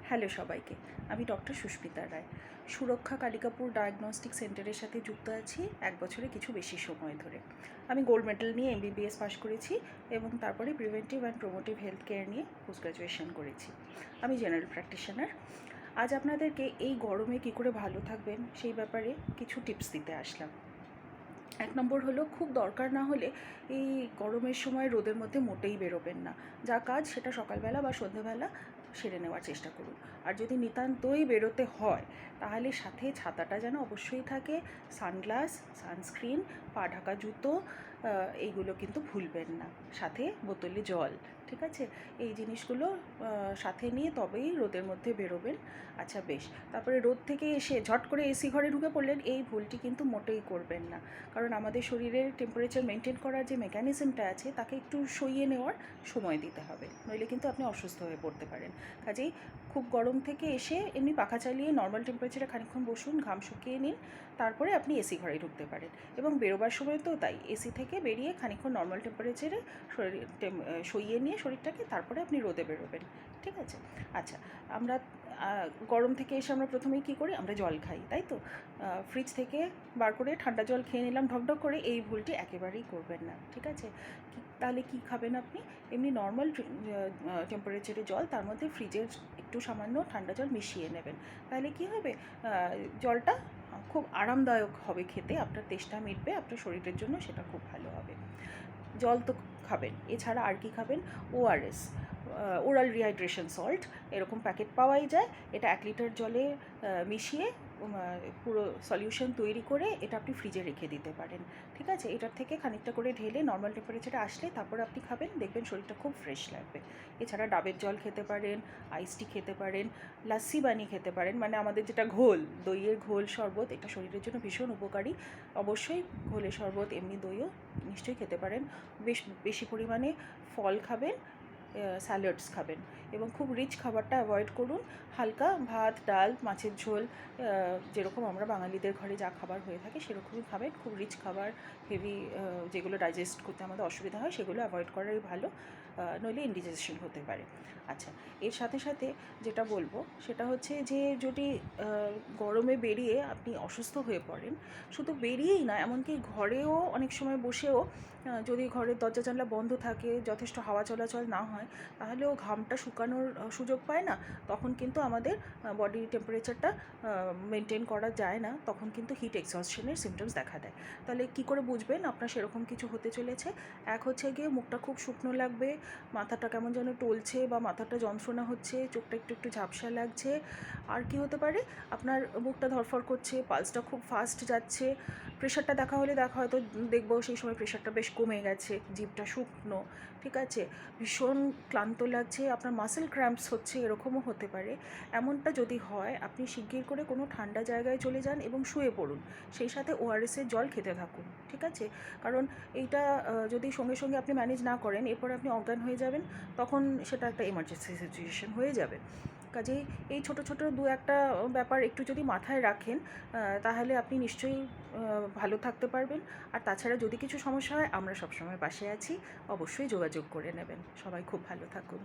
Hello সবাইকে, আমি doctor Susmita রায়। সুরক্ষা কালিকাপুর ডায়াগনস্টিক সেন্টারের সাথে যুক্ত আছি 1 বছরে কিছু বেশি সময় ধরে। আমি গোল্ড মেডেল নিয়ে MBBS পাশ করেছি এবং তারপরে প্রিভেন্টিভ অ্যান্ড প্রোমোটিভ হেলথ কেয়ার নিয়ে পোস্ট গ্র্যাজুয়েশন করেছি। আমি জেনারেল প্র্যাকটিশনার। আজ আপনাদেরকে এই গরমে কী করে ভালো থাকবেন সেই ব্যাপারে কিছু টিপস দিতে আসলাম। 1 নম্বর হলো, খুব দরকার না হলে এই গরমের সময় রোদের মধ্যে মোটেই বেরোবেন না। যা কাজ সেটা সকালবেলা বা সন্ধ্যেবেলা সেরে নেওয়ার চেষ্টা করুন। আর যদি নিতান্তই বেরোতে হয় তাহলে সাথে ছাতাটা যেন অবশ্যই থাকে, সানগ্লাস, সানস্ক্রিন, পা ঢাকা জুতো, এইগুলো কিন্তু ভুলবেন না। সাথে বোতলে জল, ঠিক আছে? এই জিনিসগুলো সাথে নিয়ে তবেই রোদের মধ্যে বেরোবেন। আচ্ছা বেশ, তারপরে রোদ থেকে এসে ঝট করে এসি ঘরে ঢুকে পড়লেন, এই ভুলটি কিন্তু মোটেই করবেন না। কারণ আমাদের শরীরের টেম্পারেচার মেনটেন করার যে মেকানিজমটা আছে তাকে একটু সইয়ে নেওয়ার সময় দিতে হবে, নইলে কিন্তু আপনি অসুস্থ হয়ে পড়তে পারেন। কাজেই খুব গরম থেকে এসে এমনি পাখা চালিয়ে নর্মাল টেম্পারেচারে খানিকক্ষণ বসুন, ঘাম শুকিয়ে নিন, তারপরে আপনি এসি ঘরে ঢুকতে পারেন। এবং বেরোবার সময় তো তাই, এসি থেকে বেরিয়ে খানিকক্ষণ নর্মাল টেম্পারেচারে শরীর সইয়ে নিয়ে শরীরটাকে, তারপরে আপনি রোদে বেরোবেন, ঠিক আছে? আচ্ছা, আমরা গরম থেকে এসে আমরা প্রথমেই কী করি, আমরা জল খাই, তাই তো? ফ্রিজ থেকে বার করে ঠান্ডা জল খেয়ে নিলাম ঢকঢক করে, এই ভুলটি একেবারেই করবেন না, ঠিক আছে? তাহলে কী খাবেন আপনি? এমনি নর্মাল টেম্পারেচারে জল, তার মধ্যে ফ্রিজের একটু সামান্য ঠান্ডা জল মিশিয়ে নেবেন। তাহলে কী হবে, জলটা খুব আরামদায়ক হবে খেতে, আপনার তেষ্টা মিটবে, আপনার শরীরের জন্য সেটা খুব ভালো হবে। জল তো খাবেন, এছাড়া আর কি খাবেন? ORS, ওরাল রিহাইড্রেশন সল্ট, এরকম প্যাকেট পাওয়াই যায়। এটা 1 লিটার জলে মিশিয়ে পুরো সলিউশন তৈরি করে এটা আপনি ফ্রিজে রেখে দিতে পারেন, ঠিক আছে? এটার থেকে খানিকটা করে ঢেলে নর্মাল টেম্পারেচারে আসলে তারপর আপনি খাবেন, দেখবেন শরীরটা খুব ফ্রেশ লাগবে। এছাড়া ডাবের জল খেতে পারেন, আইস টি খেতে পারেন, লাস্সি বানিয়ে খেতে পারেন, মানে আমাদের যেটা ঘোল, দইয়ের ঘোল শরবত, এটা শরীরের জন্য ভীষণ উপকারী। অবশ্যই ঘোলের শরবত, এমনি দইও নিশ্চয়ই খেতে পারেন। বেশি পরিমাণে ফল খাবেন, স্যালাডস খাবেন এবং খুব রিচ খাবারটা অ্যাভয়েড করুন। হালকা ভাত, ডাল, মাছের ঝোল, যেরকম আমরা বাঙালিদের ঘরে যা খাবার হয়ে থাকে সেরকমই খাবেন। খুব রিচ খাবার, হেভি, যেগুলো ডাইজেস্ট করতে আমাদের অসুবিধা হয় সেগুলো অ্যাভয়েড করাই ভালো, নইলে ইন্ডিজেশন হতে পারে। আচ্ছা, এর সাথে সাথে যেটা বলবো সেটা হচ্ছে যে, যদি গরমে বেরিয়ে আপনি অসুস্থ হয়ে পড়েন, শুধু বেরিয়েই না, এমনকি ঘরেও অনেক সময় বসেও যদি ঘরের দরজা জানলা বন্ধ থাকে, যথেষ্ট হাওয়া চলাচল না হয়, তাহলেও ঘামটা শুকানোর সুযোগ পায় না, তখন কিন্তু আমাদের বডি টেম্পারেচারটা মেনটেন করা যায় না, তখন কিন্তু হিট এক্সহস্টনের সিমটমস দেখা দেয়। তাহলে কী করে বুঝবেন আপনার সেরকম কিছু হতে চলেছে? এক হচ্ছে গিয়ে মুখটা খুব শুকনো লাগবে, মাথাটা কেমন যেন টলছে বা মাথাটা যন্ত্রণা হচ্ছে, চোখটা একটু একটু ঝাপসা লাগছে। আর কি হতে পারে, আপনার বুকটা ধড়ফড় করছে, পালসটা খুব ফাস্ট যাচ্ছে। প্রেশারটা দেখা হলে হয়তো দেখবো সেই সময় প্রেশারটা বেশ কমে গেছে, জিভটা শুকনো, ঠিক আছে? ভীষণ ক্লান্ত লাগছে, আপনার মাসেল ক্র্যাম্পস হচ্ছে, এরকমও হতে পারে। এমনটা যদি হয়, আপনি শিগগির করে কোনো ঠান্ডা জায়গায় চলে যান এবং শুয়ে পড়ুন। সেই সাথে ওআরএসের জল খেতে থাকুন, ঠিক আছে? কারণ এইটা যদি সঙ্গে সঙ্গে আপনি ম্যানেজ না করেন, এরপরে আপনি অজ্ঞান হয়ে যাবেন, তখন সেটা একটা এমার্জেন্সি সিচুয়েশন হয়ে যাবে। কাজেই এই ছোটো ছোটো 2-1টা ব্যাপার একটু যদি মাথায় রাখেন, তাহলে আপনি নিশ্চয়ই ভালো থাকতে পারবেন। আর তাছাড়া যদি কিছু সমস্যা হয়, আমরা সবসময় পাশে আছি, অবশ্যই যোগাযোগ করে নেবেন। সবাই খুব ভালো থাকুন।